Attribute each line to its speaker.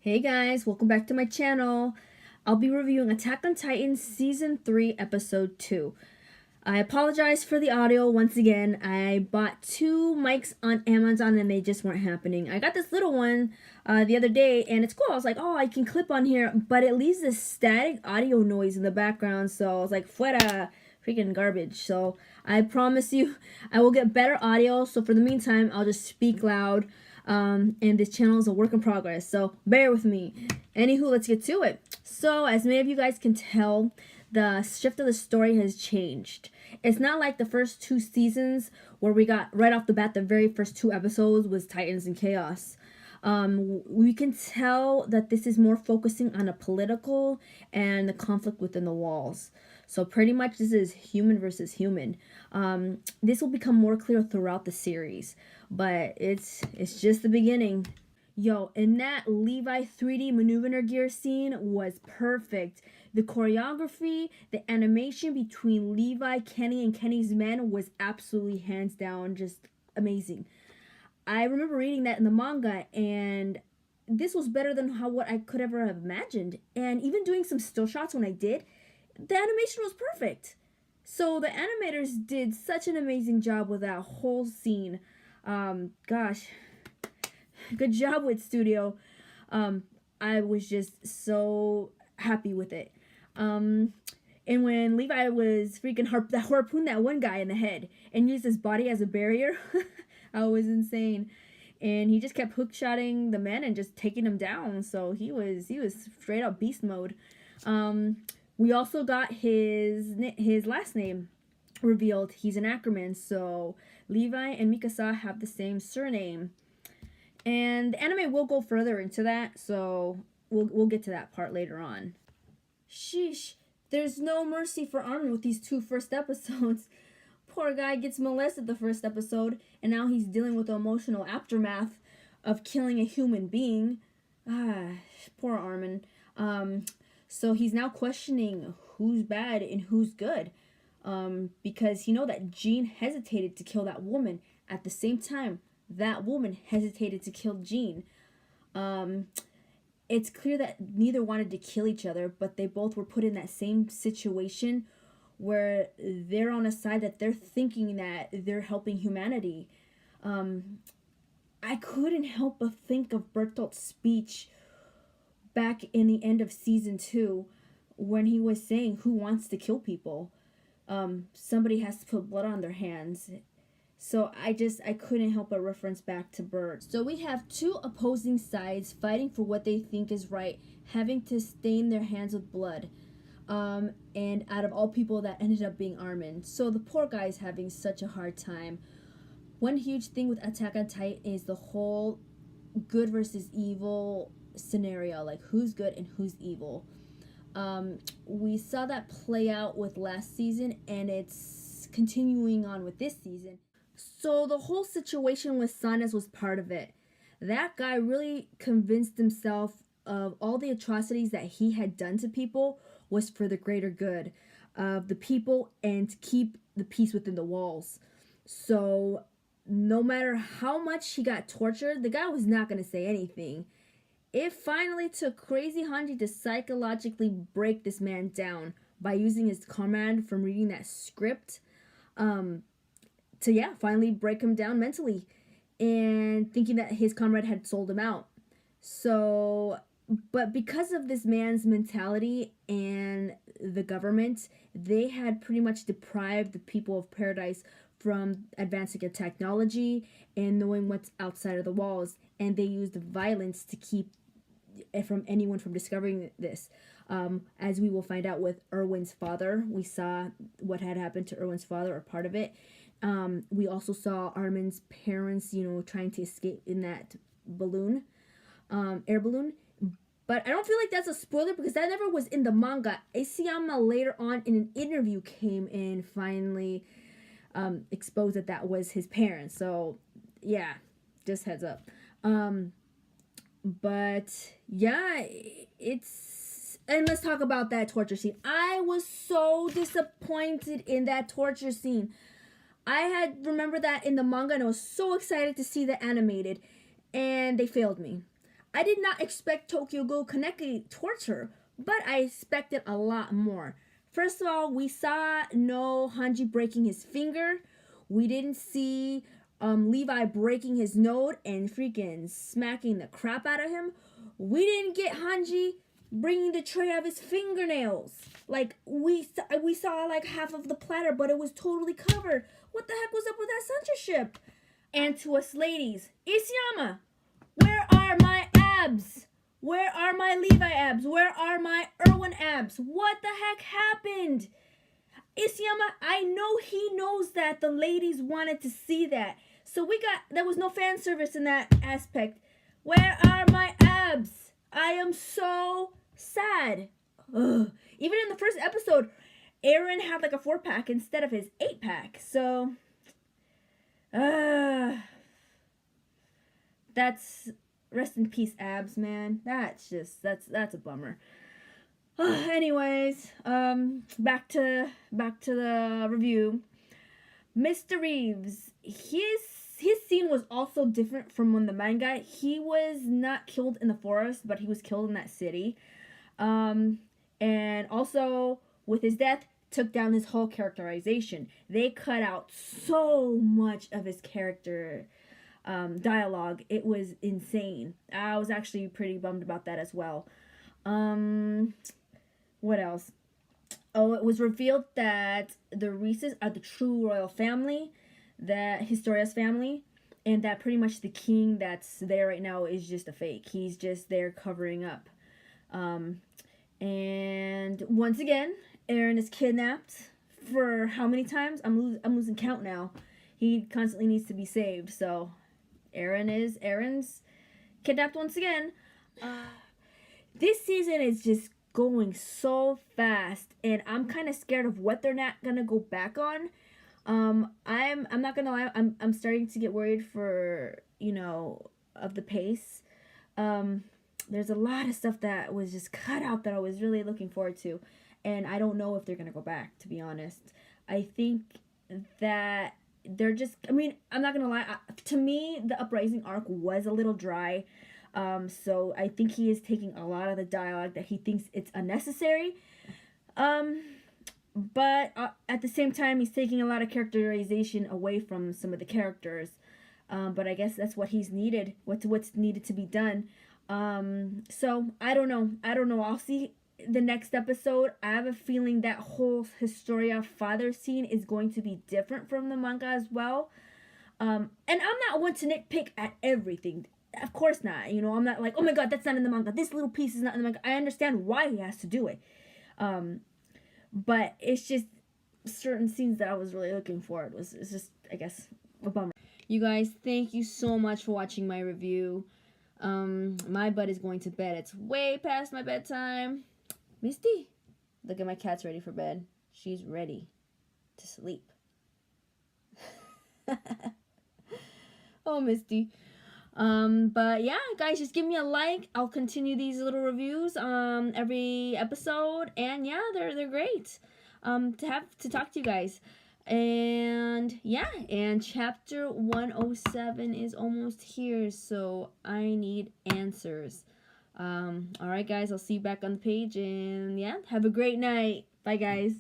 Speaker 1: Hey guys, welcome back to my channel. I'll be reviewing Attack on Titan Season 3, Episode 2. I apologize for the audio once again. I bought two mics on Amazon and they just weren't happening. I got this little one the other day and it's cool. I was like, oh, I can clip on here, but it leaves this static audio noise in the background. So I was like, fuera, freaking garbage. So I promise you I will get better audio. So for the meantime, I'll just speak loud. And this channel is a work in progress, so bear with me. Anywho, let's get to it. So, as many of you guys can tell, the shift of the story has changed. It's not like the first two seasons where we got right off the bat, the very first two episodes was Titans and Chaos. We can tell that this is more focusing on a political and the conflict within the walls. So pretty much this is human versus human. This will become more clear throughout the series, but it's just the beginning. Yo, and that Levi 3D maneuver gear scene was perfect. The choreography, the animation between Levi, Kenny, and Kenny's men was absolutely hands down just amazing. I remember reading that in the manga, and this was better than what I could ever have imagined. And even doing some still shots when I did, the animation was perfect. So the animators did such an amazing job with that whole scene. Gosh, good job with studio. I was just so happy with it. And when Levi was freaking harpooned that one guy in the head and used his body as a barrier, I was insane. And he just kept hook-shotting the men and just taking them down. So he was straight up beast mode. We also got his last name revealed. He's an Ackerman, so Levi and Mikasa have the same surname. And the anime will go further into that, so we'll get to that part later on. Sheesh, there's no mercy for Armin with these two first episodes. Poor guy gets molested the first episode, and now he's dealing with the emotional aftermath of killing a human being. Poor Armin. So he's now questioning who's bad and who's good. Because he know that Jean hesitated to kill that woman. At the same time, that woman hesitated to kill Jean. It's clear that neither wanted to kill each other, but they both were put in that same situation where they're on a side that they're thinking that they're helping humanity. I couldn't help but think of Bertolt's speech back in the end of season 2 when he was saying, who wants to kill people? Somebody has to put blood on their hands. So I couldn't help but reference back to Bert. So we have two opposing sides fighting for what they think is right, having to stain their hands with blood. And out of all people, that ended up being Armin. So the poor guy is having such a hard time. One huge thing with Attack on Titan is the whole good versus evil scenario, like who's good and who's evil. We saw that play out with last season, and it's continuing on with this season. So the whole situation with Sanas was part of it. That guy really convinced himself of all the atrocities that he had done to people was for the greater good of the people and to keep the peace within the walls. So no matter how much he got tortured, the guy was not going to say anything. It finally took Crazy Hanji to psychologically break this man down by using his comrade from reading that script to finally break him down mentally and thinking that his comrade had sold him out. So, but because of this man's mentality and the government, they had pretty much deprived the people of Paradise from advancing a technology and knowing what's outside of the walls, and they used violence to keep from anyone from discovering this. As we will find out with Erwin's father, we saw what had happened to Erwin's father, or part of it. We also saw Armin's parents, trying to escape in that balloon, air balloon. But I don't feel like that's a spoiler because that never was in the manga. Isayama later on in an interview came and finally exposed that was his parents. So yeah, just heads up. But yeah, and let's talk about that torture scene. I was so disappointed in that torture scene. I had remembered that in the manga and I was so excited to see the animated, and they failed me. I did not expect Tokyo Ghoul Kaneki torture, but I expected a lot more. First of all, we saw no Hanji breaking his finger. We didn't see Levi breaking his nose and freaking smacking the crap out of him. We didn't get Hanji bringing the tray out of his fingernails. Like, we saw like half of the platter, but it was totally covered. What the heck was up with that censorship? And to us ladies, Isayama, where are my abs? Where are my Levi abs? Where are my Erwin abs? What the heck happened? Isayama, I know he knows that the ladies wanted to see that. So there was no fan service in that aspect. Where are my abs? I am so sad. Ugh. Even in the first episode, Eren had like a 4-pack instead of his 8-pack. So, that's rest in peace, abs, man. That's a bummer. Anyways, back to the review. Mr. Reeves, his scene was also different from when the manga. He was not killed in the forest, but he was killed in that city. And also with his death, took down his whole characterization. They cut out so much of his character dialogue. It was insane. I was actually pretty bummed about that as well. What else? Oh, it was revealed that the Reeses are the true royal family, that Historia's family, and that pretty much the king that's there right now is just a fake. He's just there covering up. And once again, Eren is kidnapped for how many times? I'm losing count now. He constantly needs to be saved. So Eren's kidnapped once again. This season is just going so fast, and I'm kind of scared of what they're not gonna go back on. I'm not gonna lie, I'm starting to get worried for, of the pace. There's a lot of stuff that was just cut out that I was really looking forward to, and I don't know if they're gonna go back, to be honest. I think that they're just, I'm not gonna lie, to me the Uprising arc was a little dry. So I think he is taking a lot of the dialogue that he thinks it's unnecessary. But at the same time, he's taking a lot of characterization away from some of the characters. But I guess that's what he's needed. What's needed to be done. So I don't know. I'll see the next episode. I have a feeling that whole Historia father scene is going to be different from the manga as well. And I'm not one to nitpick at everything. Of course not. I'm not like, oh my god, that's not in the manga. This little piece is not in the manga. I understand why he has to do it. But it's just certain scenes that I was really looking for. It's just, I guess, a bummer. You guys, thank you so much for watching my review. My butt is going to bed. It's way past my bedtime. Misty, look at my cat's ready for bed. She's ready to sleep. Oh, Misty. But yeah, guys, just give me a like. I'll continue these little reviews every episode, and yeah, they're great to talk to you guys. And yeah, and chapter 107 is almost here, so I need answers. All right, guys, I'll see you back on the page, and yeah, have a great night. Bye, guys.